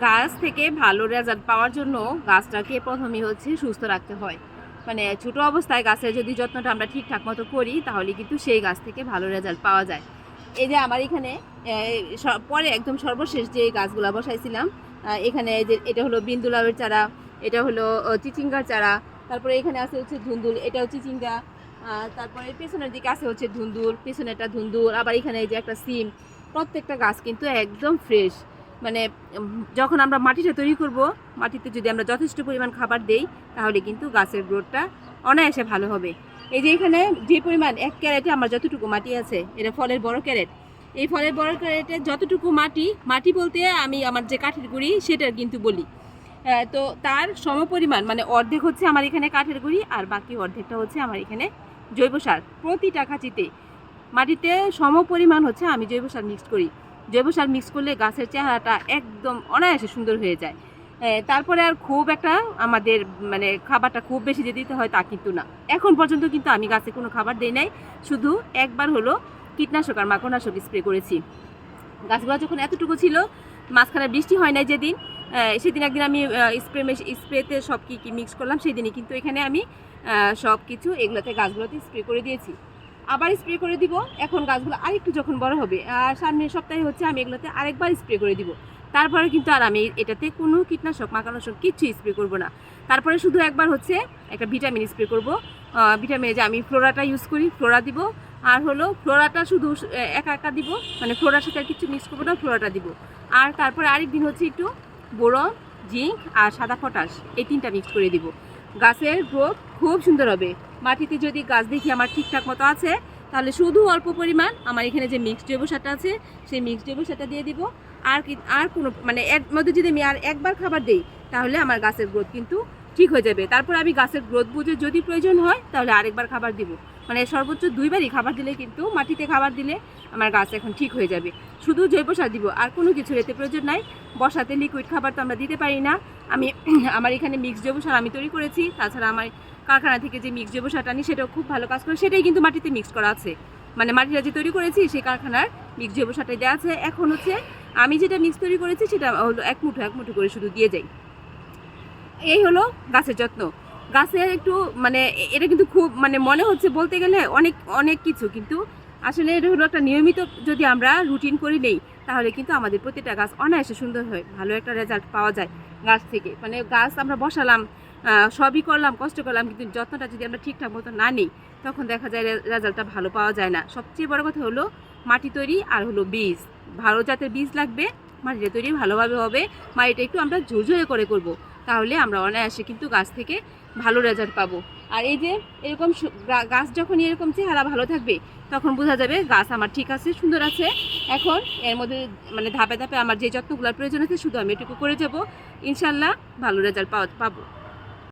গাছ থেকে ভালো রেজাল্ট পাওয়ার জন্য গাছটাকে প্রথমেই হচ্ছে সুস্থ রাখতে হয়। মানে ছোট অবস্থায় গাছের যদি যত্নটা আমরা ঠিকঠাক মতো করি তাহলে কিন্তু সেই গাছ থেকে ভালো রেজাল্ট পাওয়া যায়। এই যে আমার এখানে পরে একদম সর্বশেষ যে গাছগুলো বসাইছিলাম, এখানে যে এটা হলো বিন্দুলাউয়ের চারা, এটা হলো চিচিঙ্গার চারা, তারপরে এখানে আছে হচ্ছে ধুন্দুল, এটাও চিচিঙ্গা, তারপরে পেছনের দিকে আছে হচ্ছে ধুন্দুল, পেছনেরটা ধুন্দুল, আবার এখানে এই যে একটা সিম। প্রত্যেকটা গাছ কিন্তু একদম ফ্রেশ। মানে যখন আমরা মাটিটা তৈরি করব, মাটিতে যদি আমরা যথেষ্ট পরিমাণ খাবার দেই তাহলে কিন্তু গাছের গ্রোথটা অনায়াসে ভালো হবে। এই যে এখানে যে পরিমাণ এক ক্যারেটে আমার যতটুকু মাটি আছে, এটা ফলের বড় ক্যারেট। এই ফলের বড় ক্যারেটে যতটুকু মাটি বলতে আমি আমার যে কাঠের গুঁড়ি সেটা কিন্তু বলি। তো তার সমপরিমাণ মানে অর্ধেক হচ্ছে আমার এখানে কাঠের গুঁড়ি, আর বাকি অর্ধেকটা হচ্ছে আমার এখানে জৈব সার। প্রতিটা কাঁচিতে মাটিতে সমপরিমাণ হচ্ছে আমি জৈব সার মিক্স করি। জৈব সার মিক্স করলে গাছের চেহারাটা একদম অনায়াসে সুন্দর হয়ে যায়। তারপরে আর খুব একটা আমাদের মানে খাবারটা খুব বেশি যে দিতে হয় তা কিন্তু না। এখন পর্যন্ত কিন্তু আমি গাছে কোনো খাবার দেই নাই, শুধু একবার হলো কীটনাশক আর মাকড়নাশক স্প্রে করেছি। গাছগুলো যখন এতটুকু ছিল, মাঝখানে বৃষ্টি হয় নাই যেদিন, সেদিন একদিন আমি স্প্রেতে সব কী কী মিক্স করলাম সেদিনই কিন্তু এখানে আমি সব কিছু এগুলোতে গাছগুলোতে স্প্রে করে দিয়েছি। আবার স্প্রে করে দিব এখন গাছগুলো আরেকটু যখন বড় হবে, আর সামনের সপ্তাহে হচ্ছে আমি এগুলোতে আরেকবার স্প্রে করে দিব। তারপরে কিন্তু আর আমি এটাতে কোনো কীটনাশক মাকড়নাশক কিচ্ছু স্প্রে করব না। তারপরে শুধু একবার হচ্ছে একটা ভিটামিন স্প্রে করব। ভিটামিনে যে আমি ফ্লোরাটা ইউজ করি, ফ্লোরা দিব। আর হলো ফ্লোরাটা শুধু একা একা দিব, মানে ফ্লোরার সাথে আর কিছু মিক্স করবো না, ফ্লোরাটা দিব। আর তারপরে আরেকদিন হচ্ছে একটু বোরন, জিঙ্ক আর সাদা পটাশ, এই তিনটা মিক্স করে দিব। গাছের গ্রোথ খুব সুন্দর হবে। মাটিতে যদি গাছ দেখি আমার ঠিকঠাক মতো আছে, তাহলে শুধু অল্প পরিমাণ আমার এখানে যে মিক্সড জৈব সারটা আছে সেই মিক্সড জৈব সারটা দিয়ে দিব। আর কোনো মানে এর মধ্যে যদি আমি আর একবার খাবার দিই তাহলে আমার গাছের গ্রোথ কিন্তু ঠিক হয়ে যাবে। তারপর আমি গাছের গ্রোথ বুঝে যদি প্রয়োজন হয় তাহলে আরেকবার খাবার দিব। মানে সর্বোচ্চ 2বারই খাবার দিলে কিন্তু, মাটিতে খাবার দিলে আমার গাছ এখন ঠিক হয়ে যাবে। শুধু জৈব সার দিব, আর কোনো কিছু এতে প্রয়োজন নাই। বসাতে লিকুইড খাবার তো আমরা দিতে পারি না। আমি আমার এখানে মিক্সড জৈব সার আমি তৈরি করেছি। তাছাড়া আমার কারখানা থেকে যে মিক্সড জৈব সারটা আনি সেটাও খুব ভালো কাজ করে, সেটাই কিন্তু মাটিতে মিক্স করা আছে। মানে মাটিটা যে তৈরি করেছি সেই কারখানার মিক্সড জৈব সারটাই দেওয়া আছে। এখন হচ্ছে আমি যেটা মিক্স তৈরি করেছি সেটা হলো এক মুঠো করে শুধু দিয়ে যাই। এই হলো গাছের যত্ন। গাছের একটু মানে এটা কিন্তু খুব মানে মনে হচ্ছে বলতে গেলে অনেক অনেক কিছু, কিন্তু আসলে এটা হলো একটা নিয়মিত যদি আমরা রুটিন করে নেই তাহলে কিন্তু আমাদের প্রতিটা গাছ অনায়াসে সুন্দর হয়, ভালো একটা রেজাল্ট পাওয়া যায় গাছ থেকে। মানে গাছ আমরা বসালাম, সবই করলাম, কষ্ট করলাম, কিন্তু যত্নটা যদি আমরা ঠিকঠাক মতো না নিই তখন দেখা যায় রেজাল্টটা ভালো পাওয়া যায় না। সবচেয়ে বড় কথা হলো মাটি তৈরি আর হলো বীজ। ভালো জাতের বীজ লাগবে, মাটিটা তৈরি ভালোভাবে হবে, মাটিটা একটু আমরা ঝুরঝুরে করে করব, তাহলে আমরা অনায়াসে কিন্তু গাছ থেকে ভালো রেজাল্ট পাবো। আর এই যে এরকম গাছ যখন এরকম চেহারা ভালো থাকবে তখন বোঝা যাবে গাছ আমার ঠিক আছে, সুন্দর আছে। এখন এর মধ্যে মানে ধাপে ধাপে আমার যে যত্নগুলোর প্রয়োজন আছে শুধু আমি এটুকু করে যাব, ইনশাল্লাহ ভালো রেজাল্ট পাবো।